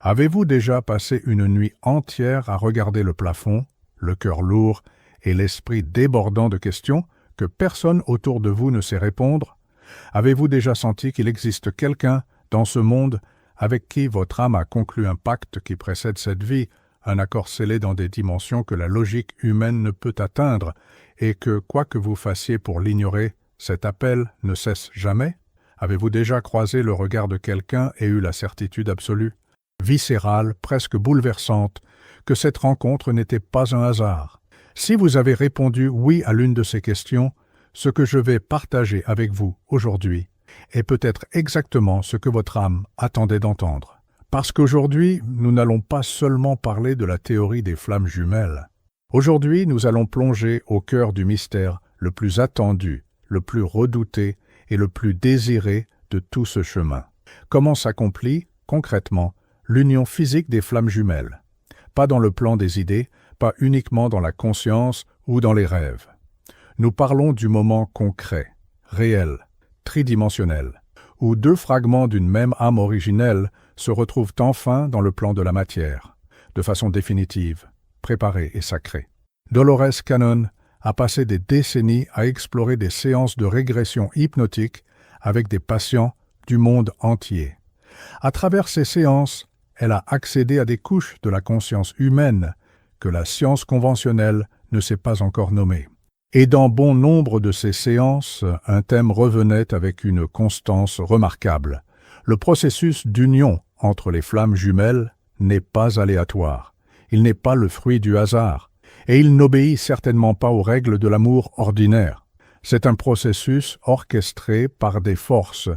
Avez-vous déjà passé une nuit entière à regarder le plafond, le cœur lourd et l'esprit débordant de questions que personne autour de vous ne sait répondre? Avez-vous déjà senti qu'il existe quelqu'un dans ce monde avec qui votre âme a conclu un pacte qui précède cette vie, un accord scellé dans des dimensions que la logique humaine ne peut atteindre, et que, quoi que vous fassiez pour l'ignorer, cet appel ne cesse jamais? Avez-vous déjà croisé le regard de quelqu'un et eu la certitude absolue, viscérale, presque bouleversante, que cette rencontre n'était pas un hasard? Si vous avez répondu oui à l'une de ces questions, ce que je vais partager avec vous aujourd'hui est peut-être exactement ce que votre âme attendait d'entendre. Parce qu'aujourd'hui, nous n'allons pas seulement parler de la théorie des flammes jumelles. Aujourd'hui, nous allons plonger au cœur du mystère le plus attendu, le plus redouté et le plus désiré de tout ce chemin. Comment s'accomplit, concrètement, l'union physique des flammes jumelles? Pas dans le plan des idées, pas uniquement dans la conscience ou dans les rêves. Nous parlons du moment concret, réel, tridimensionnel, où deux fragments d'une même âme originelle se retrouvent enfin dans le plan de la matière, de façon définitive, préparée et sacrée. Dolores Cannon a passé des décennies à explorer des séances de régression hypnotique avec des patients du monde entier. À travers ces séances, elle a accédé à des couches de la conscience humaine que la science conventionnelle ne sait pas encore nommer. Et dans bon nombre de ces séances, un thème revenait avec une constance remarquable. Le processus d'union entre les flammes jumelles n'est pas aléatoire. Il n'est pas le fruit du hasard. Et il n'obéit certainement pas aux règles de l'amour ordinaire. C'est un processus orchestré par des forces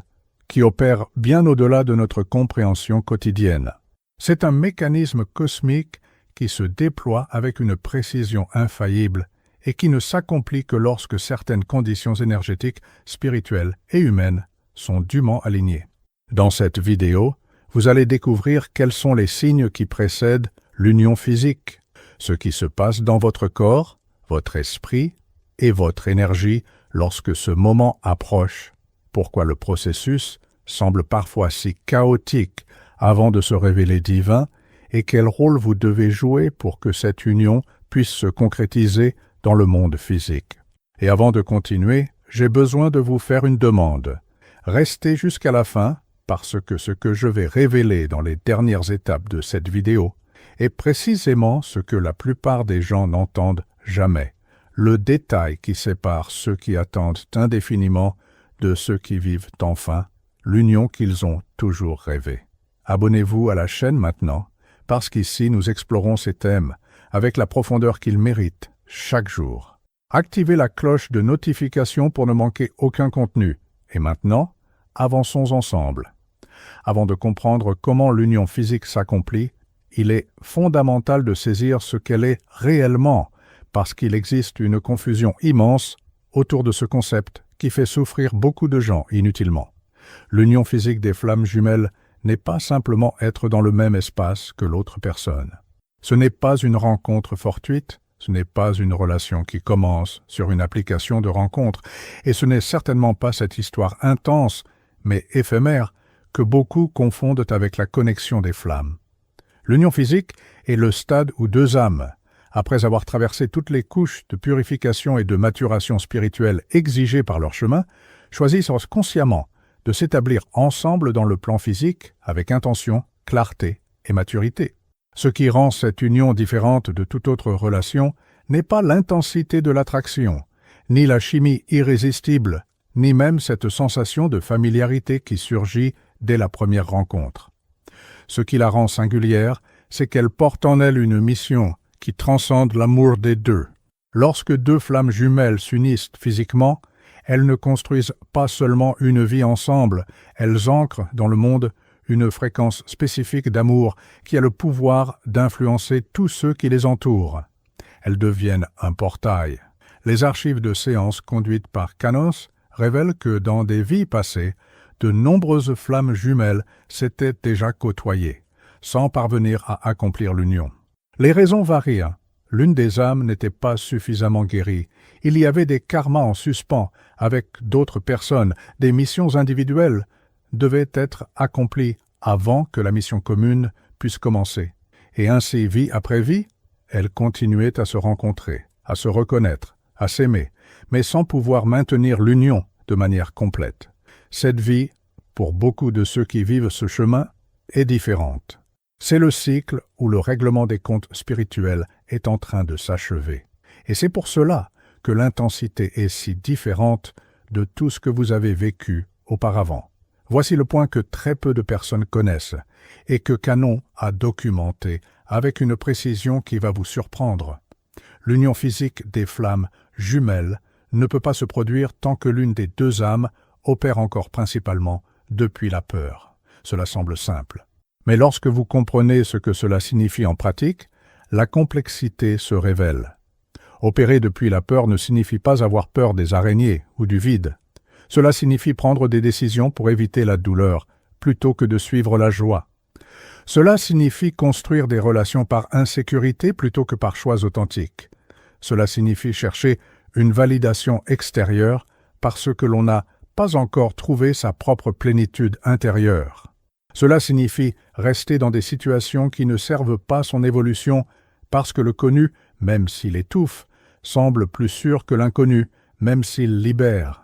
qui opèrent bien au-delà de notre compréhension quotidienne. C'est un mécanisme cosmique qui se déploie avec une précision infaillible et qui ne s'accomplit que lorsque certaines conditions énergétiques, spirituelles et humaines sont dûment alignées. Dans cette vidéo, vous allez découvrir quels sont les signes qui précèdent l'union physique, ce qui se passe dans votre corps, votre esprit et votre énergie lorsque ce moment approche, pourquoi le processus semble parfois si chaotique avant de se révéler divin et quel rôle vous devez jouer pour que cette union puisse se concrétiser dans le monde physique. Et avant de continuer, j'ai besoin de vous faire une demande. Restez jusqu'à la fin parce que ce que je vais révéler dans les dernières étapes de cette vidéo est précisément ce que la plupart des gens n'entendent jamais, le détail qui sépare ceux qui attendent indéfiniment de ceux qui vivent enfin l'union qu'ils ont toujours rêvée. Abonnez-vous à la chaîne maintenant, parce qu'ici nous explorons ces thèmes avec la profondeur qu'ils méritent chaque jour. Activez la cloche de notification pour ne manquer aucun contenu. Et maintenant, avançons ensemble. Avant de comprendre comment l'union physique s'accomplit, il est fondamental de saisir ce qu'elle est réellement, parce qu'il existe une confusion immense autour de ce concept qui fait souffrir beaucoup de gens inutilement. L'union physique des flammes jumelles n'est pas simplement être dans le même espace que l'autre personne. Ce n'est pas une rencontre fortuite, ce n'est pas une relation qui commence sur une application de rencontre, et ce n'est certainement pas cette histoire intense, mais éphémère, que beaucoup confondent avec la connexion des flammes. L'union physique est le stade où deux âmes, après avoir traversé toutes les couches de purification et de maturation spirituelle exigées par leur chemin, choisissent consciemment de s'établir ensemble dans le plan physique avec intention, clarté et maturité. Ce qui rend cette union différente de toute autre relation n'est pas l'intensité de l'attraction, ni la chimie irrésistible, ni même cette sensation de familiarité qui surgit dès la première rencontre. Ce qui la rend singulière, c'est qu'elle porte en elle une mission qui transcende l'amour des deux. Lorsque deux flammes jumelles s'unissent physiquement, elles ne construisent pas seulement une vie ensemble, elles ancrent dans le monde une fréquence spécifique d'amour qui a le pouvoir d'influencer tous ceux qui les entourent. Elles deviennent un portail. Les archives de séances conduites par Canos révèlent que dans des vies passées, de nombreuses flammes jumelles s'étaient déjà côtoyées, sans parvenir à accomplir l'union. Les raisons varient. L'une des âmes n'était pas suffisamment guérie. Il y avait des karmas en suspens avec d'autres personnes, des missions individuelles devaient être accomplies avant que la mission commune puisse commencer. Et ainsi, vie après vie, elles continuaient à se rencontrer, à se reconnaître, à s'aimer, mais sans pouvoir maintenir l'union de manière complète. Cette vie, pour beaucoup de ceux qui vivent ce chemin, est différente. C'est le cycle où le règlement des comptes spirituels est en train de s'achever. Et c'est pour cela que l'intensité est si différente de tout ce que vous avez vécu auparavant. Voici le point que très peu de personnes connaissent et que Canon a documenté avec une précision qui va vous surprendre. L'union physique des flammes jumelles ne peut pas se produire tant que l'une des deux âmes opère encore principalement depuis la peur. Cela semble simple. Mais lorsque vous comprenez ce que cela signifie en pratique, la complexité se révèle. Opérer depuis la peur ne signifie pas avoir peur des araignées ou du vide. Cela signifie prendre des décisions pour éviter la douleur, plutôt que de suivre la joie. Cela signifie construire des relations par insécurité plutôt que par choix authentiques. Cela signifie chercher une validation extérieure parce que l'on n'a pas encore trouvé sa propre plénitude intérieure. Cela signifie rester dans des situations qui ne servent pas son évolution parce que le connu, même s'il étouffe, semble plus sûr que l'inconnu, même s'il libère.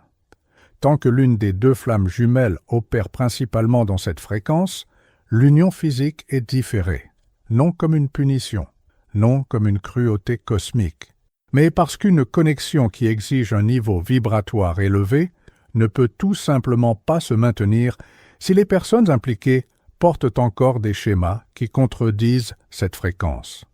Tant que l'une des deux flammes jumelles opère principalement dans cette fréquence, l'union physique est différée, non comme une punition, non comme une cruauté cosmique, mais parce qu'une connexion qui exige un niveau vibratoire élevé ne peut tout simplement pas se maintenir si les personnes impliquées portent encore des schémas qui contredisent cette fréquence.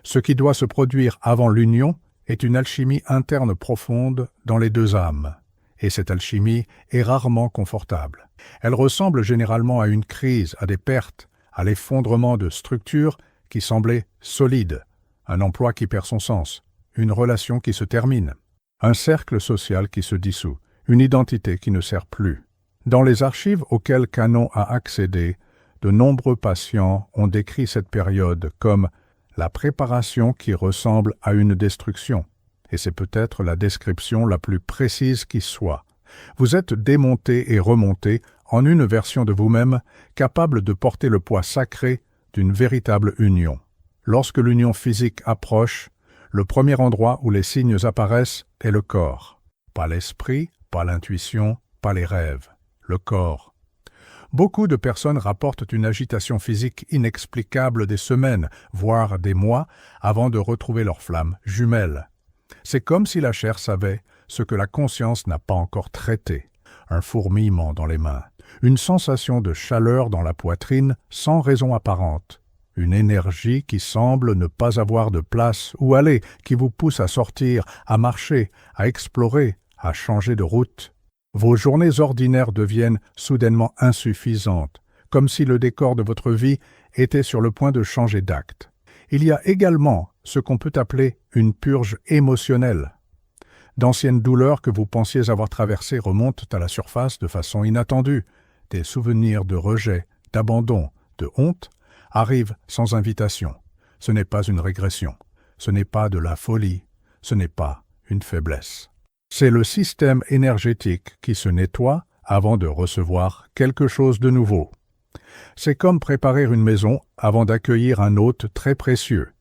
Ce qui doit se produire avant l'union est une alchimie interne profonde dans les deux âmes. Et cette alchimie est rarement confortable. Elle ressemble généralement à une crise, à des pertes, à l'effondrement de structures qui semblaient solides, un emploi qui perd son sens, une relation qui se termine, un cercle social qui se dissout, une identité qui ne sert plus. Dans les archives auxquelles Canon a accédé, de nombreux patients ont décrit cette période comme la préparation qui ressemble à une destruction. Et c'est peut-être la description la plus précise qui soit. Vous êtes démonté et remonté en une version de vous-même capable de porter le poids sacré d'une véritable union. Lorsque l'union physique approche, le premier endroit où les signes apparaissent est le corps. Pas l'esprit, pas l'intuition, pas les rêves. Le corps. Beaucoup de personnes rapportent une agitation physique inexplicable des semaines, voire des mois, avant de retrouver leur flamme jumelle. C'est comme si la chair savait ce que la conscience n'a pas encore traité. Un fourmillement dans les mains, une sensation de chaleur dans la poitrine sans raison apparente, une énergie qui semble ne pas avoir de place où aller, qui vous pousse à sortir, à marcher, à explorer, à changer de route. Vos journées ordinaires deviennent soudainement insuffisantes, comme si le décor de votre vie était sur le point de changer d'acte. Il y a également ce qu'on peut appeler une purge émotionnelle. D'anciennes douleurs que vous pensiez avoir traversées remontent à la surface de façon inattendue. Des souvenirs de rejet, d'abandon, de honte arrivent sans invitation. Ce n'est pas une régression, ce n'est pas de la folie, ce n'est pas une faiblesse. C'est le système énergétique qui se nettoie avant de recevoir quelque chose de nouveau. C'est comme préparer une maison avant d'accueillir un hôte très précieux.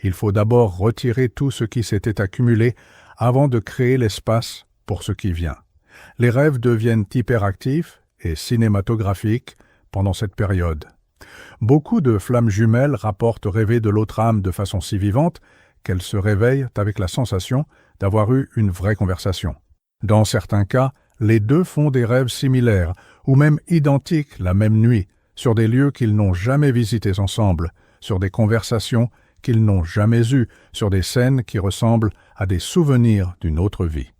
Il faut d'abord retirer tout ce qui s'était accumulé avant de créer l'espace pour ce qui vient. Les rêves deviennent hyperactifs et cinématographiques pendant cette période. Beaucoup de flammes jumelles rapportent rêver de l'autre âme de façon si vivante qu'elles se réveillent avec la sensation d'avoir eu une vraie conversation. Dans certains cas, les deux font des rêves similaires ou même identiques la même nuit, sur des lieux qu'ils n'ont jamais visités ensemble, sur des conversations qu'ils n'ont jamais eues, sur des scènes qui ressemblent à des souvenirs d'une autre vie.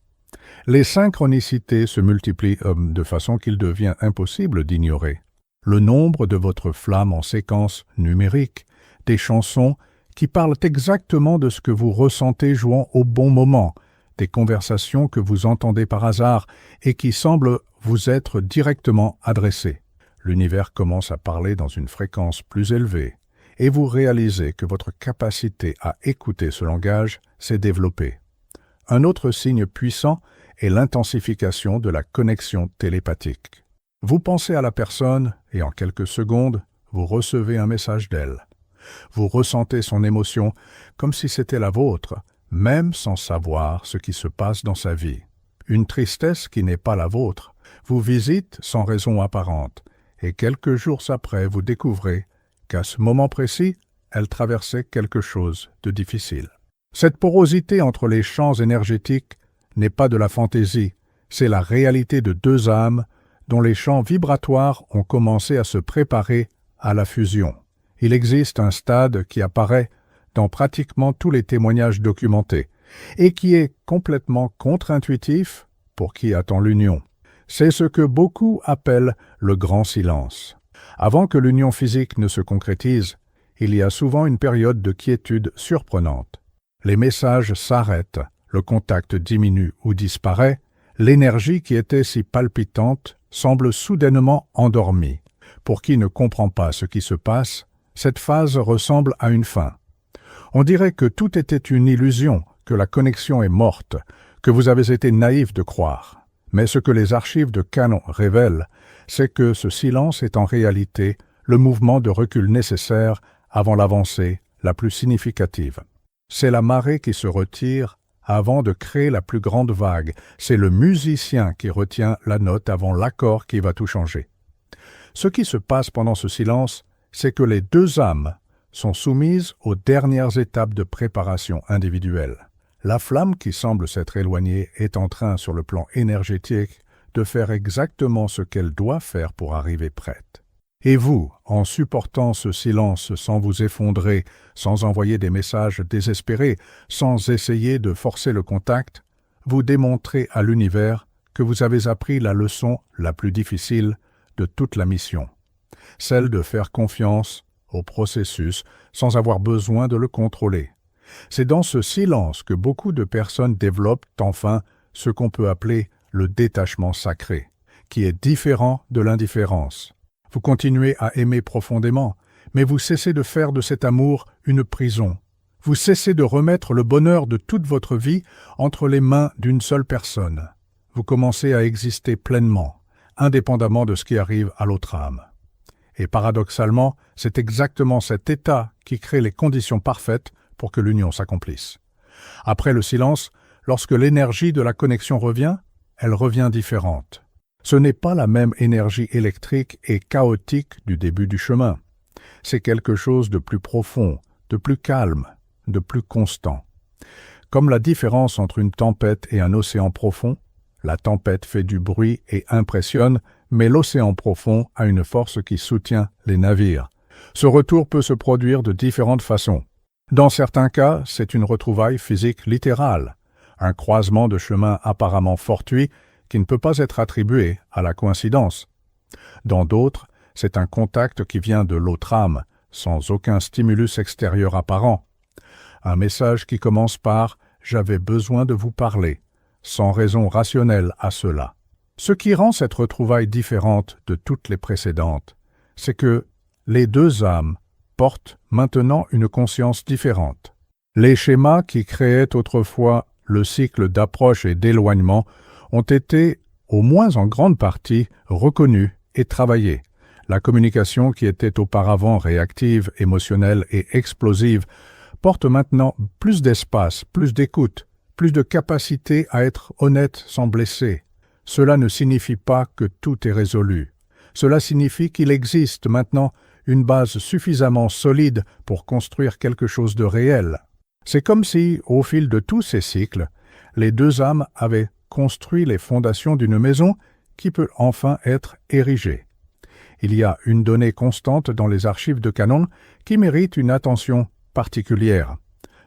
Les synchronicités se multiplient de façon qu'il devient impossible d'ignorer. Le nombre de votre flamme en séquence numérique, des chansons qui parlent exactement de ce que vous ressentez jouant au bon moment, des conversations que vous entendez par hasard et qui semblent vous être directement adressées. L'univers commence à parler dans une fréquence plus élevée et vous réalisez que votre capacité à écouter ce langage s'est développée. Un autre signe puissant est l'intensification de la connexion télépathique. Vous pensez à la personne et en quelques secondes, vous recevez un message d'elle. Vous ressentez son émotion comme si c'était la vôtre, même sans savoir ce qui se passe dans sa vie. Une tristesse qui n'est pas la vôtre vous visite sans raison apparente, et quelques jours après vous découvrez qu'à ce moment précis, elle traversait quelque chose de difficile. Cette porosité entre les champs énergétiques n'est pas de la fantaisie, c'est la réalité de deux âmes dont les champs vibratoires ont commencé à se préparer à la fusion. Il existe un stade qui apparaît dans pratiquement tous les témoignages documentés et qui est complètement contre-intuitif pour qui attend l'union. C'est ce que beaucoup appellent le grand silence. Avant que l'union physique ne se concrétise, il y a souvent une période de quiétude surprenante. Les messages s'arrêtent, le contact diminue ou disparaît, l'énergie qui était si palpitante semble soudainement endormie. Pour qui ne comprend pas ce qui se passe, cette phase ressemble à une fin. On dirait que tout était une illusion, que la connexion est morte, que vous avez été naïf de croire. Mais ce que les archives de Canon révèlent, c'est que ce silence est en réalité le mouvement de recul nécessaire avant l'avancée la plus significative. C'est la marée qui se retire avant de créer la plus grande vague. C'est le musicien qui retient la note avant l'accord qui va tout changer. Ce qui se passe pendant ce silence, c'est que les deux âmes sont soumises aux dernières étapes de préparation individuelle. La flamme qui semble s'être éloignée est en train, sur le plan énergétique, de faire exactement ce qu'elle doit faire pour arriver prête. Et vous, en supportant ce silence sans vous effondrer, sans envoyer des messages désespérés, sans essayer de forcer le contact, vous démontrez à l'univers que vous avez appris la leçon la plus difficile de toute la mission, celle de faire confiance au processus sans avoir besoin de le contrôler. C'est dans ce silence que beaucoup de personnes développent enfin ce qu'on peut appeler le détachement sacré, qui est différent de l'indifférence. Vous continuez à aimer profondément, mais vous cessez de faire de cet amour une prison. Vous cessez de remettre le bonheur de toute votre vie entre les mains d'une seule personne. Vous commencez à exister pleinement, indépendamment de ce qui arrive à l'autre âme. Et paradoxalement, c'est exactement cet état qui crée les conditions parfaites pour que l'union s'accomplisse. Après le silence, lorsque l'énergie de la connexion revient, elle revient différente. Ce n'est pas la même énergie électrique et chaotique du début du chemin. C'est quelque chose de plus profond, de plus calme, de plus constant. Comme la différence entre une tempête et un océan profond, la tempête fait du bruit et impressionne, mais l'océan profond a une force qui soutient les navires. Ce retour peut se produire de différentes façons. Dans certains cas, c'est une retrouvaille physique littérale, un croisement de chemins apparemment fortuit qui ne peut pas être attribué à la coïncidence. Dans d'autres, c'est un contact qui vient de l'autre âme, sans aucun stimulus extérieur apparent. Un message qui commence par « J'avais besoin de vous parler », sans raison rationnelle à cela. Ce qui rend cette retrouvaille différente de toutes les précédentes, c'est que les deux âmes portent maintenant une conscience différente. Les schémas qui créaient autrefois le cycle d'approche et d'éloignement ont été, au moins en grande partie, reconnus et travaillés. La communication qui était auparavant réactive, émotionnelle et explosive porte maintenant plus d'espace, plus d'écoute, plus de capacité à être honnête sans blesser. Cela ne signifie pas que tout est résolu. Cela signifie qu'il existe maintenant une base suffisamment solide pour construire quelque chose de réel. C'est comme si, au fil de tous ces cycles, les deux âmes avaient construit les fondations d'une maison qui peut enfin être érigée. Il y a une donnée constante dans les archives de Canon qui mérite une attention particulière.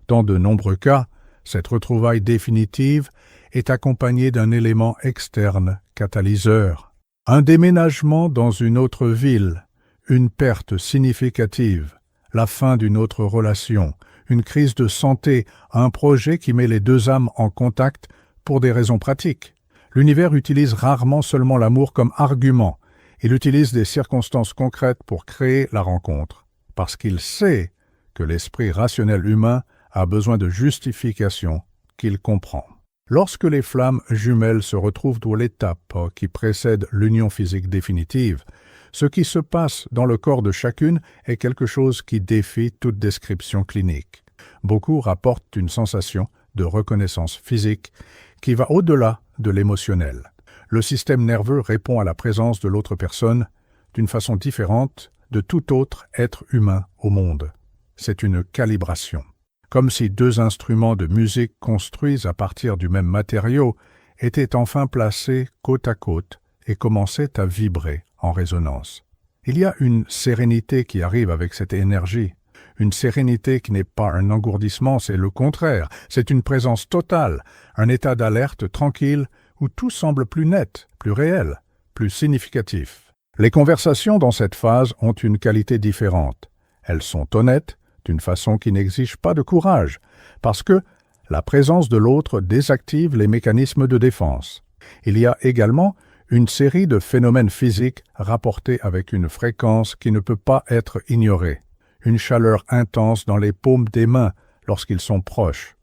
Dans de nombreux cas, cette retrouvaille définitive est accompagnée d'un élément externe catalyseur. Un déménagement dans une autre ville, une perte significative, la fin d'une autre relation, une crise de santé, un projet qui met les deux âmes en contact pour des raisons pratiques. L'univers utilise rarement seulement l'amour comme argument. Il utilise des circonstances concrètes pour créer la rencontre, parce qu'il sait que l'esprit rationnel humain a besoin de justification qu'il comprend. Lorsque les flammes jumelles se retrouvent dans l'étape qui précède l'union physique définitive, Ce qui se passe dans le corps de chacune est quelque chose qui défie toute description clinique. Beaucoup rapportent une sensation de reconnaissance physique qui va au-delà de l'émotionnel. Le système nerveux répond à la présence de l'autre personne d'une façon différente de tout autre être humain au monde. C'est une calibration. Comme si deux instruments de musique construits à partir du même matériau étaient enfin placés côte à côte et commençaient à vibrer en résonance. Il y a une sérénité qui arrive avec cette énergie. Une sérénité qui n'est pas un engourdissement, c'est le contraire. C'est une présence totale, un état d'alerte tranquille où tout semble plus net, plus réel, plus significatif. Les conversations dans cette phase ont une qualité différente. Elles sont honnêtes, d'une façon qui n'exige pas de courage, parce que la présence de l'autre désactive les mécanismes de défense. Il y a également une série de phénomènes physiques rapportés avec une fréquence qui ne peut pas être ignorée. Une chaleur intense dans les paumes des mains lorsqu'ils sont proches.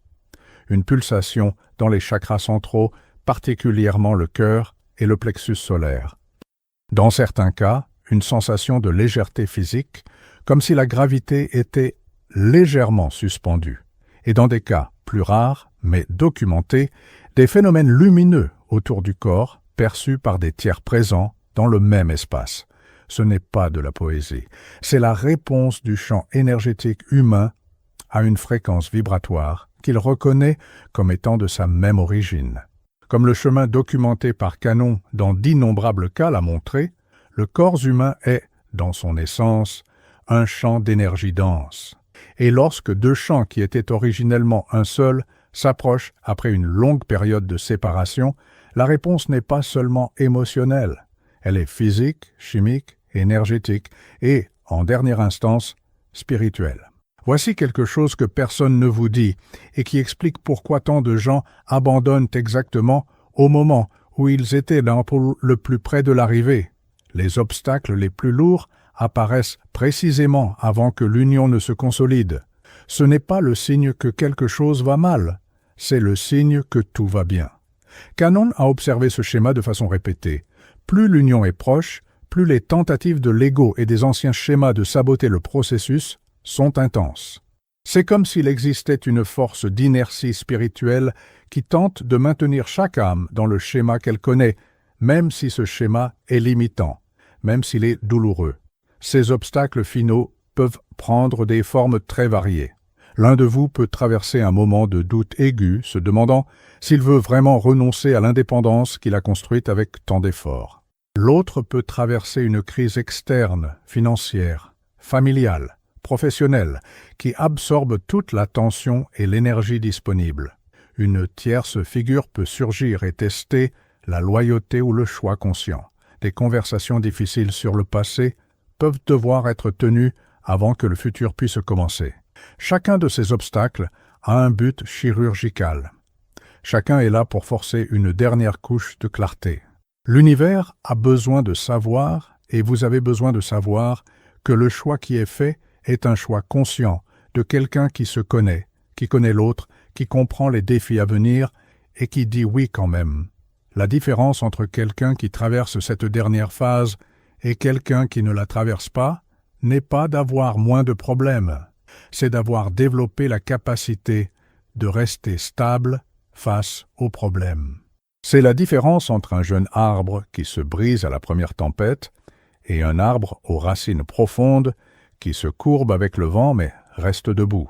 Une pulsation dans les chakras centraux, particulièrement le cœur et le plexus solaire. Dans certains cas, une sensation de légèreté physique, comme si la gravité était légèrement suspendue. Et dans des cas plus rares, mais documentés, des phénomènes lumineux autour du corps, perçus par des tiers présents dans le même espace. Ce n'est pas de la poésie, c'est la réponse du champ énergétique humain à une fréquence vibratoire qu'il reconnaît comme étant de sa même origine. Comme le chemin documenté par Canon dans d'innombrables cas l'a montré, le corps humain est, dans son essence, un champ d'énergie dense. Et lorsque deux champs qui étaient originellement un seul s'approchent après une longue période de séparation, la réponse n'est pas seulement émotionnelle, elle est physique, chimique, énergétique et, en dernière instance, spirituelle. Voici quelque chose que personne ne vous dit et qui explique pourquoi tant de gens abandonnent exactement au moment où ils étaient le plus près de l'arrivée. Les obstacles les plus lourds apparaissent précisément avant que l'union ne se consolide. Ce n'est pas le signe que quelque chose va mal, c'est le signe que tout va bien. Canon a observé ce schéma de façon répétée. Plus l'union est proche, plus les tentatives de l'ego et des anciens schémas de saboter le processus sont intenses. C'est comme s'il existait une force d'inertie spirituelle qui tente de maintenir chaque âme dans le schéma qu'elle connaît, même si ce schéma est limitant, même s'il est douloureux. Ces obstacles finaux peuvent prendre des formes très variées. L'un de vous peut traverser un moment de doute aigu, se demandant s'il veut vraiment renoncer à l'indépendance qu'il a construite avec tant d'efforts. L'autre peut traverser une crise externe, financière, familiale, professionnelle, qui absorbe toute l'attention et l'énergie disponible. Une tierce figure peut surgir et tester la loyauté ou le choix conscient. Des conversations difficiles sur le passé peuvent devoir être tenues avant que le futur puisse commencer. Chacun de ces obstacles a un but chirurgical. Chacun est là pour forcer une dernière couche de clarté. L'univers a besoin de savoir, et vous avez besoin de savoir, que le choix qui est fait est un choix conscient de quelqu'un qui se connaît, qui connaît l'autre, qui comprend les défis à venir et qui dit oui quand même. La différence entre quelqu'un qui traverse cette dernière phase et quelqu'un qui ne la traverse pas n'est pas d'avoir moins de problèmes, c'est d'avoir développé la capacité de rester stable face aux problèmes. C'est la différence entre un jeune arbre qui se brise à la première tempête et un arbre aux racines profondes qui se courbe avec le vent mais reste debout.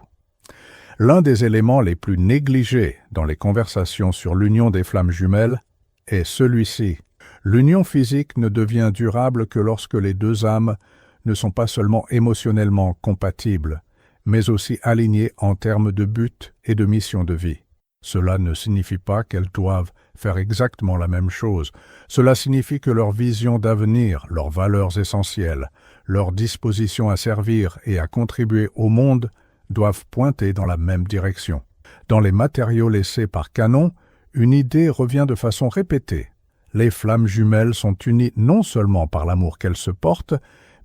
L'un des éléments les plus négligés dans les conversations sur l'union des flammes jumelles est celui-ci. L'union physique ne devient durable que lorsque les deux âmes ne sont pas seulement émotionnellement compatibles, mais aussi alignées en termes de but et de mission de vie. Cela ne signifie pas qu'elles doivent faire exactement la même chose. Cela signifie que leur vision d'avenir, leurs valeurs essentielles, leur disposition à servir et à contribuer au monde doivent pointer dans la même direction. Dans les matériaux laissés par Canon, une idée revient de façon répétée. Les flammes jumelles sont unies non seulement par l'amour qu'elles se portent,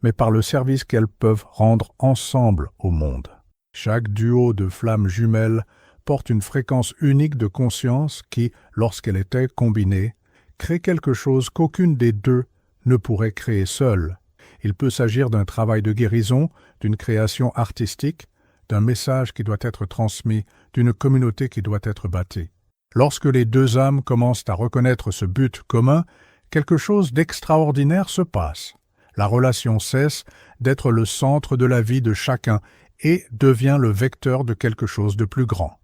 mais par le service qu'elles peuvent rendre ensemble au monde. Chaque duo de flammes jumelles porte une fréquence unique de conscience qui, lorsqu'elle était combinée, crée quelque chose qu'aucune des deux ne pourrait créer seule. Il peut s'agir d'un travail de guérison, d'une création artistique, d'un message qui doit être transmis, d'une communauté qui doit être bâtie. Lorsque les deux âmes commencent à reconnaître ce but commun, quelque chose d'extraordinaire se passe. La relation cesse d'être le centre de la vie de chacun et devient le vecteur de quelque chose de plus grand.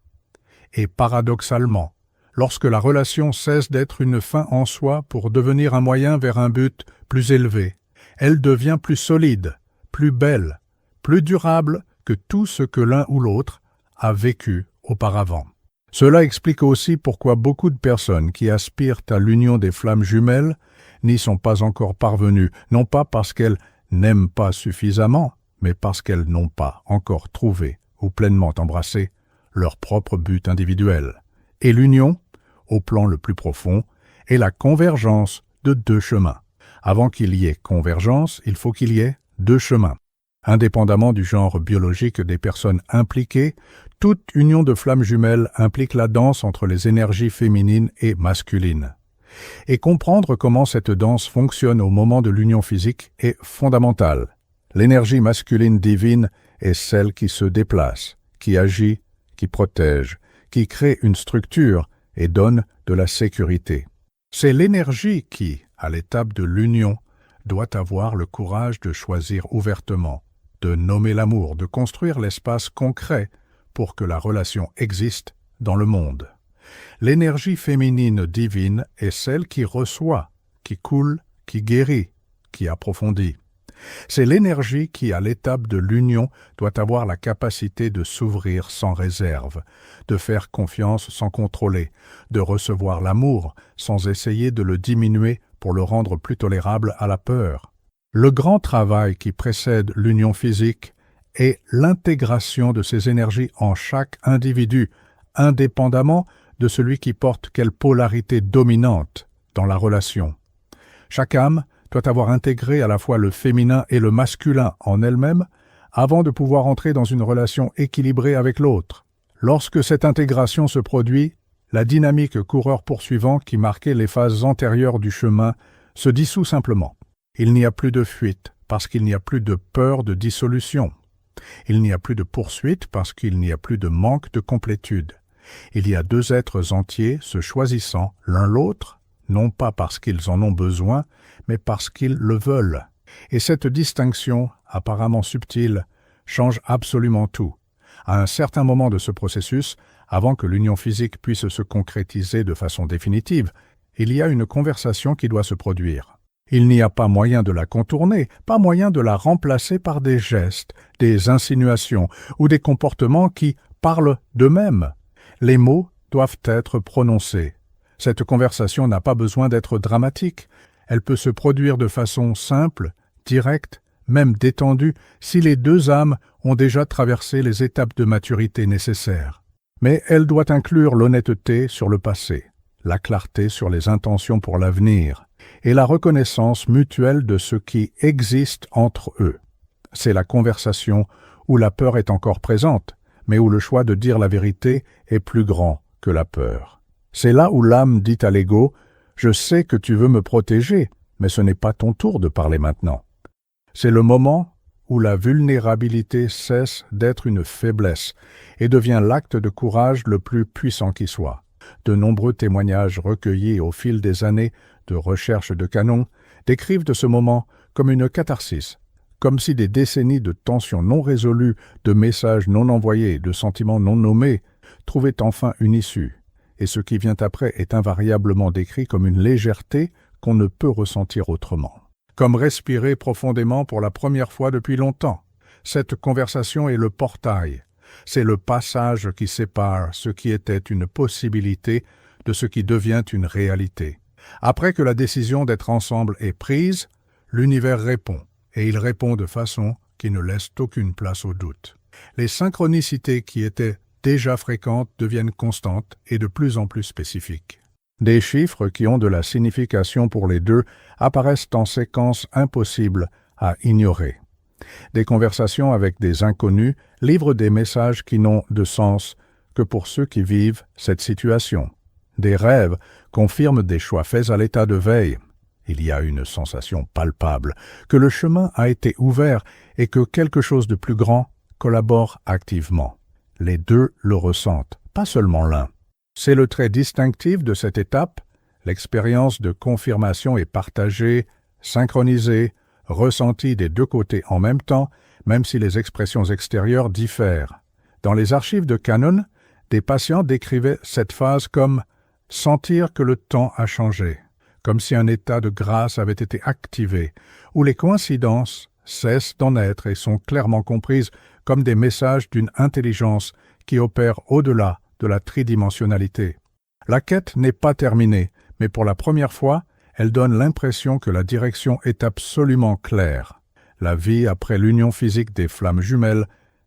Et paradoxalement, lorsque la relation cesse d'être une fin en soi pour devenir un moyen vers un but plus élevé, elle devient plus solide, plus belle, plus durable que tout ce que l'un ou l'autre a vécu auparavant. Cela explique aussi pourquoi beaucoup de personnes qui aspirent à l'union des flammes jumelles n'y sont pas encore parvenues, non pas parce qu'elles n'aiment pas suffisamment, mais parce qu'elles n'ont pas encore trouvé ou pleinement embrassé leur propre but individuel. Et l'union, au plan le plus profond, est la convergence de deux chemins. Avant qu'il y ait convergence, il faut qu'il y ait deux chemins. Indépendamment du genre biologique des personnes impliquées, toute union de flammes jumelles implique la danse entre les énergies féminines et masculines. Et comprendre comment cette danse fonctionne au moment de l'union physique est fondamental. L'énergie masculine divine est celle qui se déplace, qui agit, qui protège, qui crée une structure et donne de la sécurité. C'est l'énergie qui, à l'étape de l'union, doit avoir le courage de choisir ouvertement, de nommer l'amour, de construire l'espace concret pour que la relation existe dans le monde. L'énergie féminine divine est celle qui reçoit, qui coule, qui guérit, qui approfondit. C'est l'énergie qui, à l'étape de l'union, doit avoir la capacité de s'ouvrir sans réserve, de faire confiance sans contrôler, de recevoir l'amour sans essayer de le diminuer pour le rendre plus tolérable à la peur. Le grand travail qui précède l'union physique est l'intégration de ces énergies en chaque individu, indépendamment de celui qui porte quelle polarité dominante dans la relation. Chaque âme doit avoir intégré à la fois le féminin et le masculin en elle-même avant de pouvoir entrer dans une relation équilibrée avec l'autre. Lorsque cette intégration se produit, la dynamique coureur-poursuivant qui marquait les phases antérieures du chemin se dissout simplement. Il n'y a plus de fuite parce qu'il n'y a plus de peur de dissolution. Il n'y a plus de poursuite parce qu'il n'y a plus de manque de complétude. Il y a deux êtres entiers se choisissant l'un l'autre, non pas parce qu'ils en ont besoin, mais parce qu'ils le veulent. Et cette distinction, apparemment subtile, change absolument tout. À un certain moment de ce processus, avant que l'union physique puisse se concrétiser de façon définitive, il y a une conversation qui doit se produire. Il n'y a pas moyen de la contourner, pas moyen de la remplacer par des gestes, des insinuations ou des comportements qui parlent d'eux-mêmes. Les mots doivent être prononcés. Cette conversation n'a pas besoin d'être dramatique. Elle peut se produire de façon simple, directe, même détendue, si les deux âmes ont déjà traversé les étapes de maturité nécessaires. Mais elle doit inclure l'honnêteté sur le passé, la clarté sur les intentions pour l'avenir, et la reconnaissance mutuelle de ce qui existe entre eux. C'est la conversation où la peur est encore présente, mais où le choix de dire la vérité est plus grand que la peur. C'est là où l'âme dit à l'ego « Je sais que tu veux me protéger, mais ce n'est pas ton tour de parler maintenant. » C'est le moment où la vulnérabilité cesse d'être une faiblesse et devient l'acte de courage le plus puissant qui soit. De nombreux témoignages recueillis au fil des années de recherche de canons décrivent de ce moment comme une catharsis, comme si des décennies de tensions non résolues, de messages non envoyés, de sentiments non nommés trouvaient enfin une issue. Et ce qui vient après est invariablement décrit comme une légèreté qu'on ne peut ressentir autrement. Comme respirer profondément pour la première fois depuis longtemps. Cette conversation est le portail. C'est le passage qui sépare ce qui était une possibilité de ce qui devient une réalité. Après que la décision d'être ensemble est prise, l'univers répond, et il répond de façon qui ne laisse aucune place au doute. Les synchronicités qui étaient déjà fréquentes deviennent constantes et de plus en plus spécifiques. Des chiffres qui ont de la signification pour les deux apparaissent en séquence impossible à ignorer. Des conversations avec des inconnus livrent des messages qui n'ont de sens que pour ceux qui vivent cette situation. Des rêves confirment des choix faits à l'état de veille. Il y a une sensation palpable que le chemin a été ouvert et que quelque chose de plus grand collabore activement. Les deux le ressentent, pas seulement l'un. C'est le trait distinctif de cette étape. L'expérience de confirmation est partagée, synchronisée, ressentie des deux côtés en même temps, même si les expressions extérieures diffèrent. Dans les archives de Canon, des patients décrivaient cette phase comme « sentir que le temps a changé », comme si un état de grâce avait été activé, où les coïncidences cessent d'en être et sont clairement comprises comme des messages d'une intelligence qui opère au-delà de la tridimensionnalité. La quête n'est pas terminée, mais pour la première fois, elle donne l'impression que la direction est absolument claire. La vie après l'union physique des flammes jumelles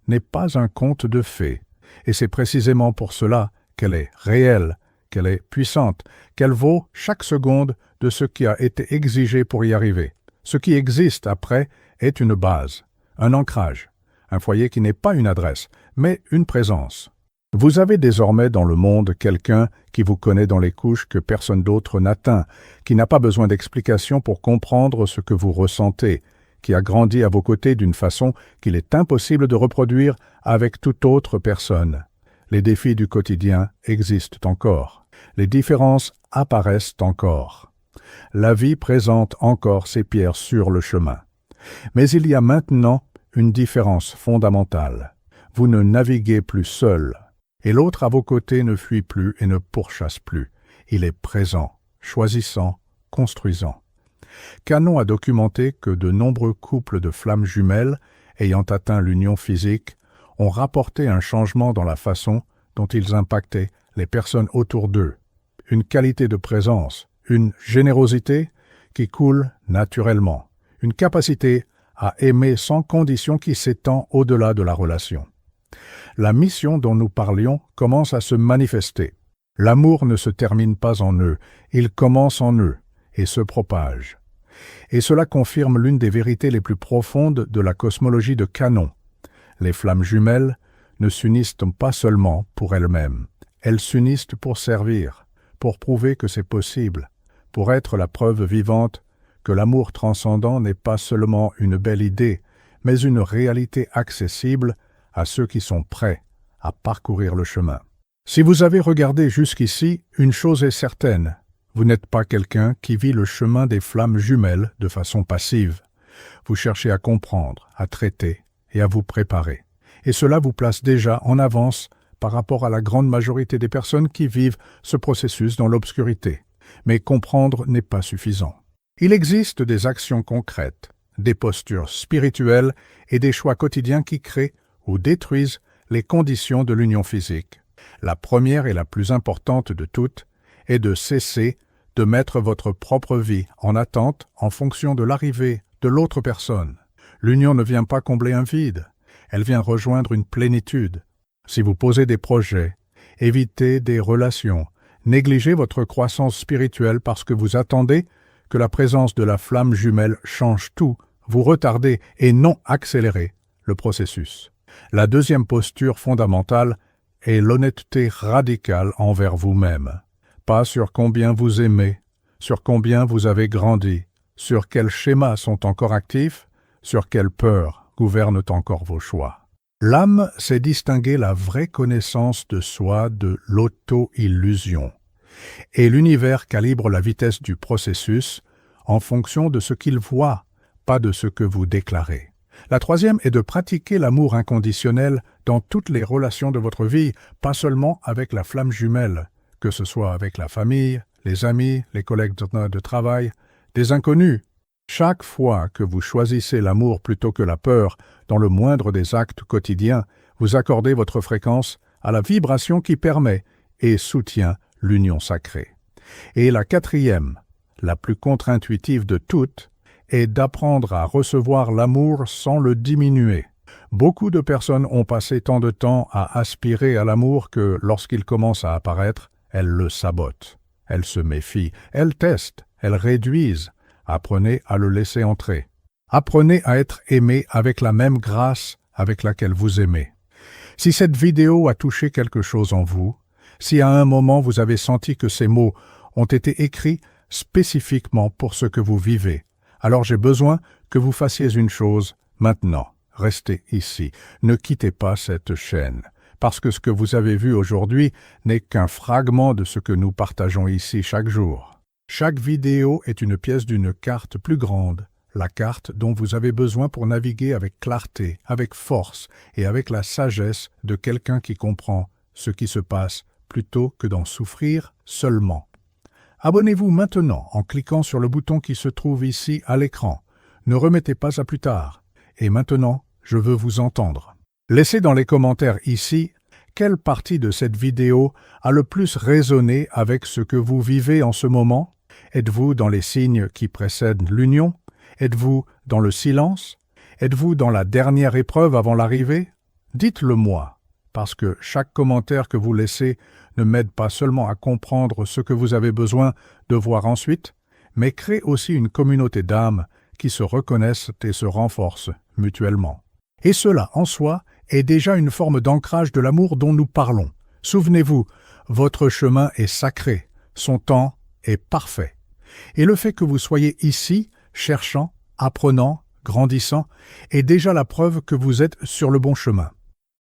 n'est pas un conte de fées, et c'est précisément pour cela qu'elle est réelle, qu'elle est puissante, qu'elle vaut chaque seconde de ce qui a été exigé pour y arriver. Ce qui existe après est une base, un ancrage, un foyer qui n'est pas une adresse, mais une présence. Vous avez désormais dans le monde quelqu'un qui vous connaît dans les couches que personne d'autre n'atteint, qui n'a pas besoin d'explications pour comprendre ce que vous ressentez, qui a grandi à vos côtés d'une façon qu'il est impossible de reproduire avec toute autre personne. Les défis du quotidien existent encore. Les différences apparaissent encore. La vie présente encore ses pierres sur le chemin. Mais il y a maintenant une différence fondamentale. Vous ne naviguez plus seul, et l'autre à vos côtés ne fuit plus et ne pourchasse plus. Il est présent, choisissant, construisant. Canon a documenté que de nombreux couples de flammes jumelles, ayant atteint l'union physique, ont rapporté un changement dans la façon dont ils impactaient les personnes autour d'eux, une qualité de présence, une générosité qui coule naturellement, une capacité à aimer sans condition qui s'étend au-delà de la relation. La mission dont nous parlions commence à se manifester. L'amour ne se termine pas en eux, il commence en eux et se propage. Et cela confirme l'une des vérités les plus profondes de la cosmologie de Canon. Les flammes jumelles ne s'unissent pas seulement pour elles-mêmes, elles s'unissent pour servir, pour prouver que c'est possible, pour être la preuve vivante que l'amour transcendant n'est pas seulement une belle idée, mais une réalité accessible à ceux qui sont prêts à parcourir le chemin. Si vous avez regardé jusqu'ici, une chose est certaine, vous n'êtes pas quelqu'un qui vit le chemin des flammes jumelles de façon passive. Vous cherchez à comprendre, à traiter et à vous préparer. Et cela vous place déjà en avance par rapport à la grande majorité des personnes qui vivent ce processus dans l'obscurité. Mais comprendre n'est pas suffisant. Il existe des actions concrètes, des postures spirituelles et des choix quotidiens qui créent ou détruisent les conditions de l'union physique. La première et la plus importante de toutes est de cesser de mettre votre propre vie en attente en fonction de l'arrivée de l'autre personne. L'union ne vient pas combler un vide, elle vient rejoindre une plénitude. Si vous posez des projets, évitez des relations, négligez votre croissance spirituelle parce que vous attendez que la présence de la flamme jumelle change tout, vous retardez et non accélérez le processus. La deuxième posture fondamentale est l'honnêteté radicale envers vous-même. Pas sur combien vous aimez, sur combien vous avez grandi, sur quels schémas sont encore actifs, sur quelles peurs gouvernent encore vos choix. L'âme sait distinguer la vraie connaissance de soi de l'auto-illusion. Et l'univers calibre la vitesse du processus en fonction de ce qu'il voit, pas de ce que vous déclarez. La troisième est de pratiquer l'amour inconditionnel dans toutes les relations de votre vie, pas seulement avec la flamme jumelle, que ce soit avec la famille, les amis, les collègues de travail, des inconnus. Chaque fois que vous choisissez l'amour plutôt que la peur dans le moindre des actes quotidiens, vous accordez votre fréquence à la vibration qui permet et soutient l'union sacrée. Et la quatrième, la plus contre-intuitive de toutes, est d'apprendre à recevoir l'amour sans le diminuer. Beaucoup de personnes ont passé tant de temps à aspirer à l'amour que, lorsqu'il commence à apparaître, elles le sabotent. Elles se méfient, elles testent, elles réduisent. Apprenez à le laisser entrer. Apprenez à être aimé avec la même grâce avec laquelle vous aimez. Si cette vidéo a touché quelque chose en vous, si à un moment vous avez senti que ces mots ont été écrits spécifiquement pour ce que vous vivez. Alors j'ai besoin que vous fassiez une chose maintenant. Restez ici. Ne quittez pas cette chaîne. Parce que ce que vous avez vu aujourd'hui n'est qu'un fragment de ce que nous partageons ici chaque jour. Chaque vidéo est une pièce d'une carte plus grande, la carte dont vous avez besoin pour naviguer avec clarté, avec force et avec la sagesse de quelqu'un qui comprend ce qui se passe plutôt que d'en souffrir seulement. Abonnez-vous maintenant en cliquant sur le bouton qui se trouve ici à l'écran. Ne remettez pas à plus tard. Et maintenant, je veux vous entendre. Laissez dans les commentaires ici quelle partie de cette vidéo a le plus résonné avec ce que vous vivez en ce moment. Êtes-vous dans les signes qui précèdent l'union? Êtes-vous dans le silence? Êtes-vous dans la dernière épreuve avant l'arrivée? Dites-le moi, parce que chaque commentaire que vous laissez ne m'aide pas seulement à comprendre ce que vous avez besoin de voir ensuite, mais crée aussi une communauté d'âmes qui se reconnaissent et se renforcent mutuellement. Et cela, en soi, est déjà une forme d'ancrage de l'amour dont nous parlons. Souvenez-vous, votre chemin est sacré, son temps est parfait. Et le fait que vous soyez ici, cherchant, apprenant, grandissant, est déjà la preuve que vous êtes sur le bon chemin.